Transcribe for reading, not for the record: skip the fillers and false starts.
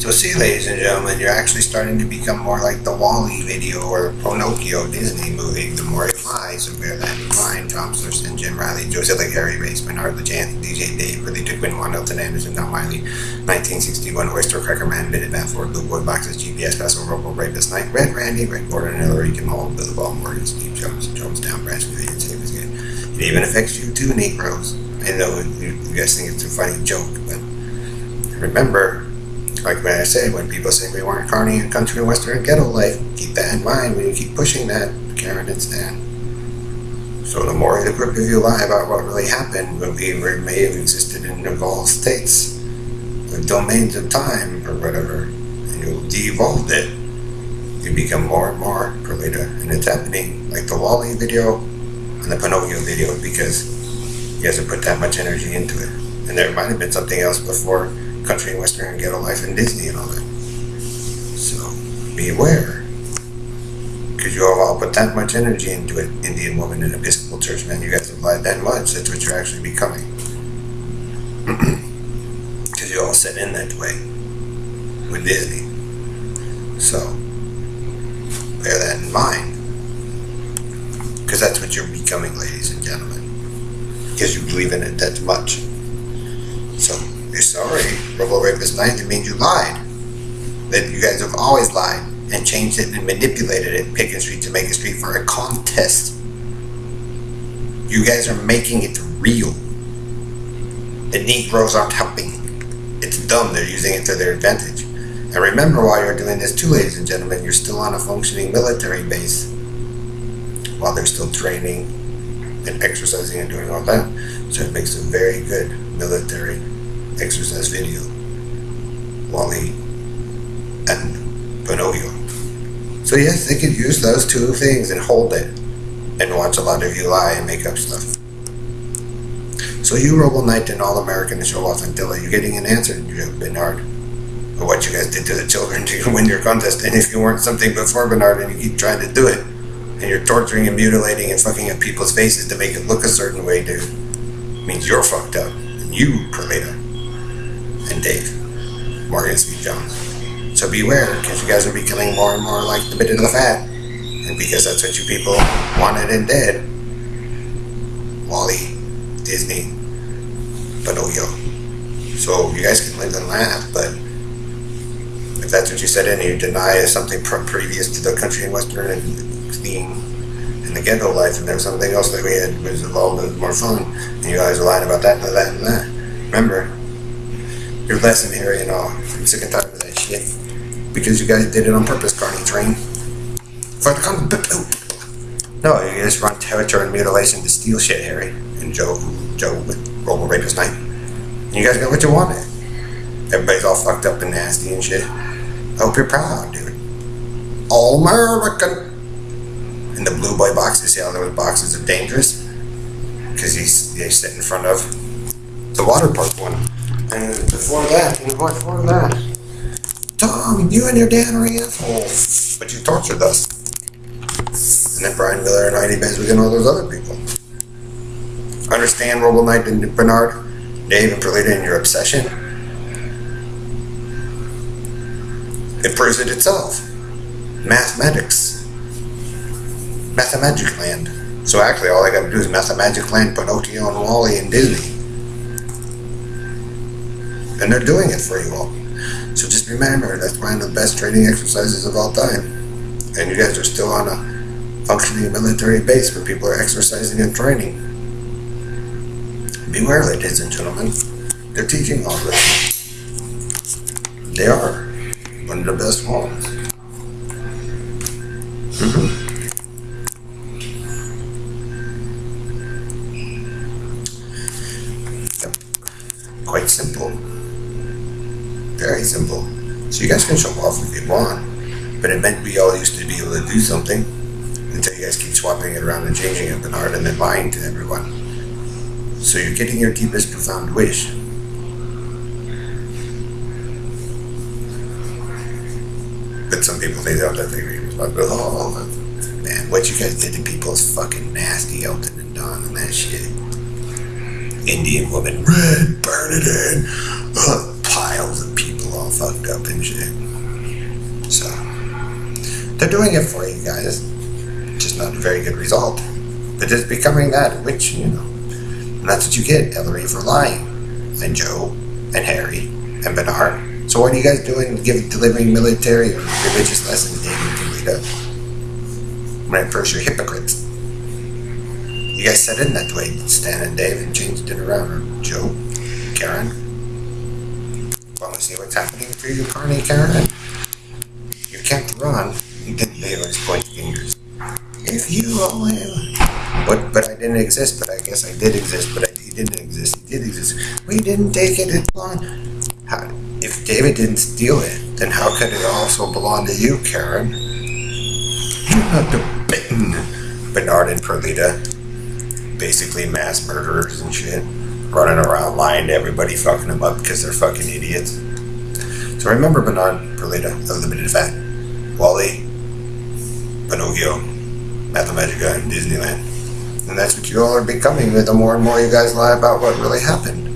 So see, ladies and gentlemen, you're actually starting to become more like the Wall-E video or Pinocchio Disney movie. The more you lie, so bear that in mind. Tom Sturson, Jim Riley, Joseph like Harry Race, Bernard LeJan, DJ Dave, Really Dick Winwan, Elton Anderson, Don Wiley, 1961, Oyster Cracker Man, Minute Man Ford, Blue Boy Boxes, GPS, Paso Robo, Rapist Night, Red Randy, Red Gordon, Hillary, Kim Hall, Billy Ball, Morgan, Steve Jones, Jonestown, Branch, Vivian, Save is good. It even affects you too, Negroes. I know you guys think it's a funny joke, but remember, like when I say, when people say we want carny and country and western and ghetto life, keep that in mind when you keep pushing that, Karen and Stan. So the more the group of you lie about what really happened when we may have existed in evolved states, with domains of time or whatever, and you de-evolved it, you become more and more Perlita. And it's happening like the Wall-E video and the Pinocchio video, because you guys have put that much energy into it. And there might have been something else before country and western and ghetto life and Disney and all that. So beware, because you have all put that much energy into it. Indian woman and Episcopal church man, you guys have lied that much. That's what you're actually becoming, because you all set in that way with Disney. So bear that in mind, because that's what you're becoming, ladies and gentlemen, because you believe in it that much. So you're sorry, Robo Rapist Night, it means you lied. That you guys have always lied and changed it and manipulated it, Pickens Street to Macon Street, for a contest. You guys are making it real. The Negroes aren't helping. It's dumb, they're using it to their advantage. And remember, while you're doing this too, ladies and gentlemen, you're still on a functioning military base while they're still training and exercising and doing all that. So it makes a very good military exercise video, Wall-E and Pinocchio. So yes, they could use those two things and hold it and watch a lot of you lie and make up stuff. So you, Robo Knight and All-American and Show Off until you're getting an answer, Bernard, for what you guys did to the children to win your contest. And if you weren't something before, Bernard, and you keep trying to do it, and you're torturing and mutilating and fucking up people's faces to make it look a certain way, dude, means you're fucked up. And you, Perlita, and Dave, Morgan Steve Jones. So beware, because you guys are becoming more and more like the bit of the fat, and because that's what you people wanted and did. Wall-E, Disney, Pinocchio. So you guys can live and laugh, but if that's what you said and you deny something previous to the country and western and theme and the ghetto life, and there was something else that we had was involved that was more fun, and you guys are lying about that and that and that. Remember, your lesson here, you know, I'm sick and tired of that shit. Because you guys did it on purpose, Carney Train. For the no, you just run territory and mutilation to steal shit, Harry. And Joe with Robo Rapist Night. And you guys got what you wanted. Everybody's all fucked up and nasty and shit. I hope you're proud, dude. All American. And the blue boy boxes, see how those boxes are dangerous? Because they sit in front of the water park one. And before that, Tom, you and your Dan are assholes. But you tortured us. And then Brian Miller and Heidi Beswick and all those other people. Understand, Robo Knight and Bernard, Dave and Perlita, and your obsession? It proves it itself. Mathematics. Mathemagic Land. So actually, all I gotta do is Mathemagic Land, Pinocchio, and Wall-E, and Disney. And they're doing it for you all. So just remember, that's one of the best training exercises of all time. And you guys are still on a functioning military base where people are exercising and training. Beware, ladies and gentlemen. They're teaching all this. They are one of the best ones. Yep. Quite simple. Very simple. So you guys can show off if you want, but it meant we all used to be able to do something until you guys keep swapping it around and changing it, Bernard, and then lying to everyone. So you're getting your deepest profound wish. But some people, they don't think it's about, oh, man, what you guys did to people is fucking nasty, Elton and Don and that shit. Indian woman, red, burn it in, piles of people all fucked up and shit. So they're doing it for you guys. Just not a very good result. But it's becoming that, which, you know. And that's what you get, Hillary for lying. And Joe, and Harry, and Bernard. So what are you guys doing delivering military or religious lessons, David and Rita? When at first you're hypocrites. You guys set in that way, Stan and Dave, and changed it around. Or Joe, Karen. Want to see what's happening for you, Carney, Karen? You can't run. You didn't always point fingers. If you only... But I didn't exist, but I guess I did exist, but you didn't exist. You did exist. We didn't take it. It belonged. If David didn't steal it, then how could it also belong to you, Karen? You're not the bitten. Bernard and Perlita, basically mass murderers and shit, running around lying to everybody, fucking them up because they're fucking idiots. So remember Bernard, Perlita, a limited fact. Wally, Pinocchio, Mathematica, and Disneyland. And that's what you all are becoming the more and more you guys lie about what really happened.